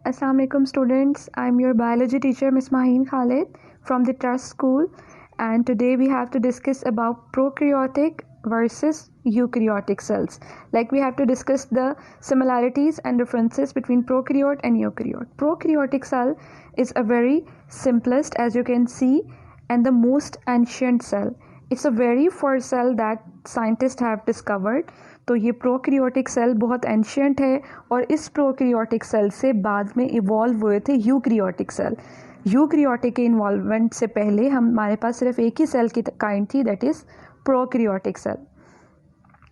Assalamu alaikum students. I'm your biology teacher Miss Maheen Khalid from the Trust School, and today we have to discuss about prokaryotic versus eukaryotic cells. Like we have to discuss the similarities and differences between prokaryote and eukaryote. Prokaryotic cell is a very simplest, as you can see, and the most ancient cell. It's a very first cell that scientists have discovered. तो ये prokaryotic cell बहुत ancient है और इस prokaryotic cell से बाद में evolve हुए थे यूकैरियोटिक सेल. यूकैरियोटिक के इन्वॉल्वमेंट से पहले हमारे पास सिर्फ एक ही सेल की काइंड थी, that is prokaryotic cell.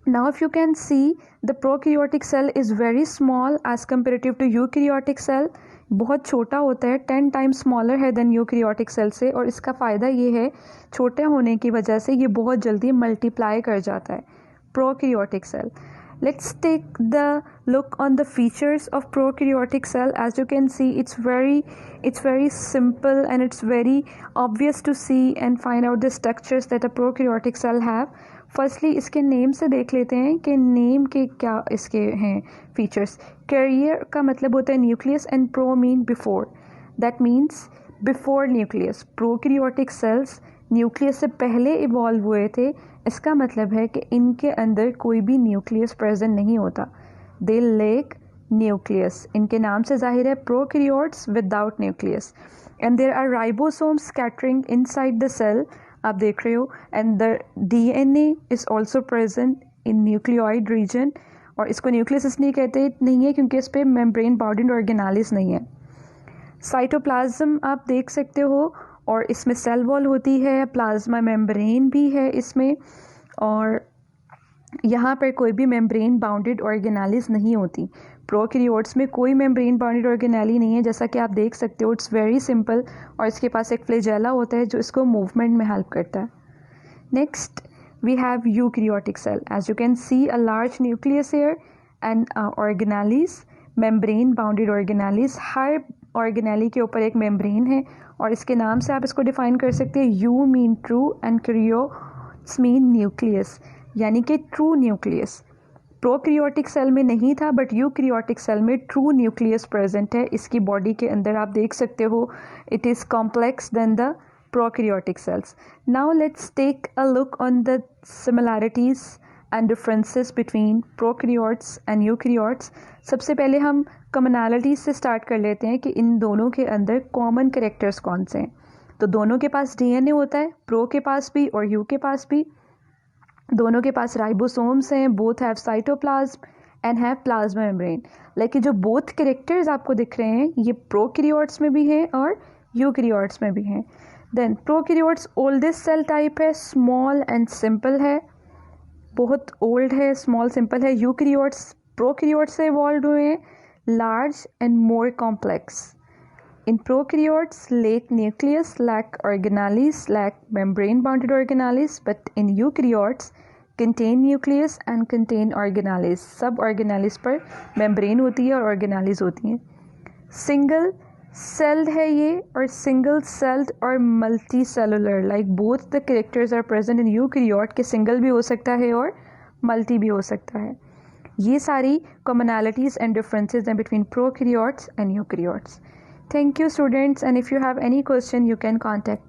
Now if you can see the prokaryotic cell is very small as comparative to eukaryotic cell. बहुत छोटा होता है, 10 टाइम्स स्मॉलर है देन यूकैरियोटिक सेल से, और इसका फ़ायदा ये है छोटे होने की वजह से ये बहुत जल्दी मल्टीप्लाई कर जाता है. Prokaryotic cell. Let's take the look on the features of prokaryotic cell. As you can see, it's very simple and it's very obvious to see and find out the structures that a prokaryotic cell have. Firstly, इसके name से देख लेते हैं कि name के क्या इसके हैं फीचर्स. कैरियर का मतलब होता है nucleus and pro mean before. That means before nucleus. Prokaryotic cells nucleus से पहले इवॉल्व हुए थे. इसका मतलब है कि इनके अंदर कोई भी न्यूक्लियस प्रेजेंट नहीं होता. They lack nucleus. इनके नाम से जाहिर है prokaryotes without nucleus. And there are ribosomes scattering inside the cell. आप देख रहे हो. And the DNA is also present in nucleoid region. और इसको न्यूक्लियस इसलिए कहते नहीं है क्योंकि इस पर मेम्ब्रेन बाउंडेड ऑर्गेनालिस नहीं है. साइटोप्लाज्म आप देख सकते हो, और इसमें सेल वॉल होती है, प्लाज्मा मेम्ब्रेन भी है इसमें, और यहाँ पर कोई भी मेम्ब्रेन बाउंडेड ऑर्गेनालिस नहीं होती. प्रोकैरियोट्स में कोई मेम्ब्रेन बाउंडेड ऑर्गेनाली नहीं है, जैसा कि आप देख सकते हो. इट्स वेरी सिंपल, और इसके पास एक फ्लैजेला होता है जो इसको मूवमेंट में हेल्प करता है. Next we have eukaryotic cell. As you can see a large nucleus here and organelles, membrane bounded organelles. हर ऑर्गेनाली के ऊपर एक मेम्ब्रेन है, और इसके नाम से आप इसको डिफाइन कर सकते हैं. Eu mean true and karyotes mean nucleus, यानी कि ट्रू न्यूक्लियस. प्रोकैरियोटिक सेल में नहीं था, बट यूकैरियोटिक सेल में ट्रू न्यूक्लियस प्रेजेंट है. इसकी बॉडी के अंदर आप देख सकते हो. It is complex than the prokaryotic cells. Now let's take a look on the similarities and differences between prokaryotes and eukaryotes. सबसे पहले हम कॉमनैलिटीज़ से स्टार्ट कर लेते हैं कि इन दोनों के अंदर कॉमन कैरेक्टर्स कौन से हैं. तो दोनों के पास डीएनए होता है, प्रो के पास भी और यू के पास भी. दोनों के पास राइबोसोम्स हैं, both have cytoplasm and have plasma membrane. लेकिन जो बोथ कैरेक्टर्स आपको दिख रहे हैं ये प्रोकैरियोट्स में भी हैं और यूकैरियोट्स में भी हैं. Then prokaryotes oldest cell type है, स्मॉल एंड सिंपल है, बहुत ओल्ड है, स्मॉल सिंपल है. यूकैरियोट्स प्रोकैरियोट्स से इवॉल्व हुए हैं, large and more complex. In prokaryotes, lack nucleus, lack organelles, lack membrane-bounded organelles, but in eukaryotes, contain nucleus and contain organelles. सब organelles पर membrane होती है और organelles होती हैं. Single celled है ये, और single celled और multicellular. Like both the characters are present in eukaryote, के single भी हो सकता है और multi भी हो सकता है. ये सारी commonalities and differences हैं between prokaryotes and eukaryotes. Thank you students, and if you have any question you can contact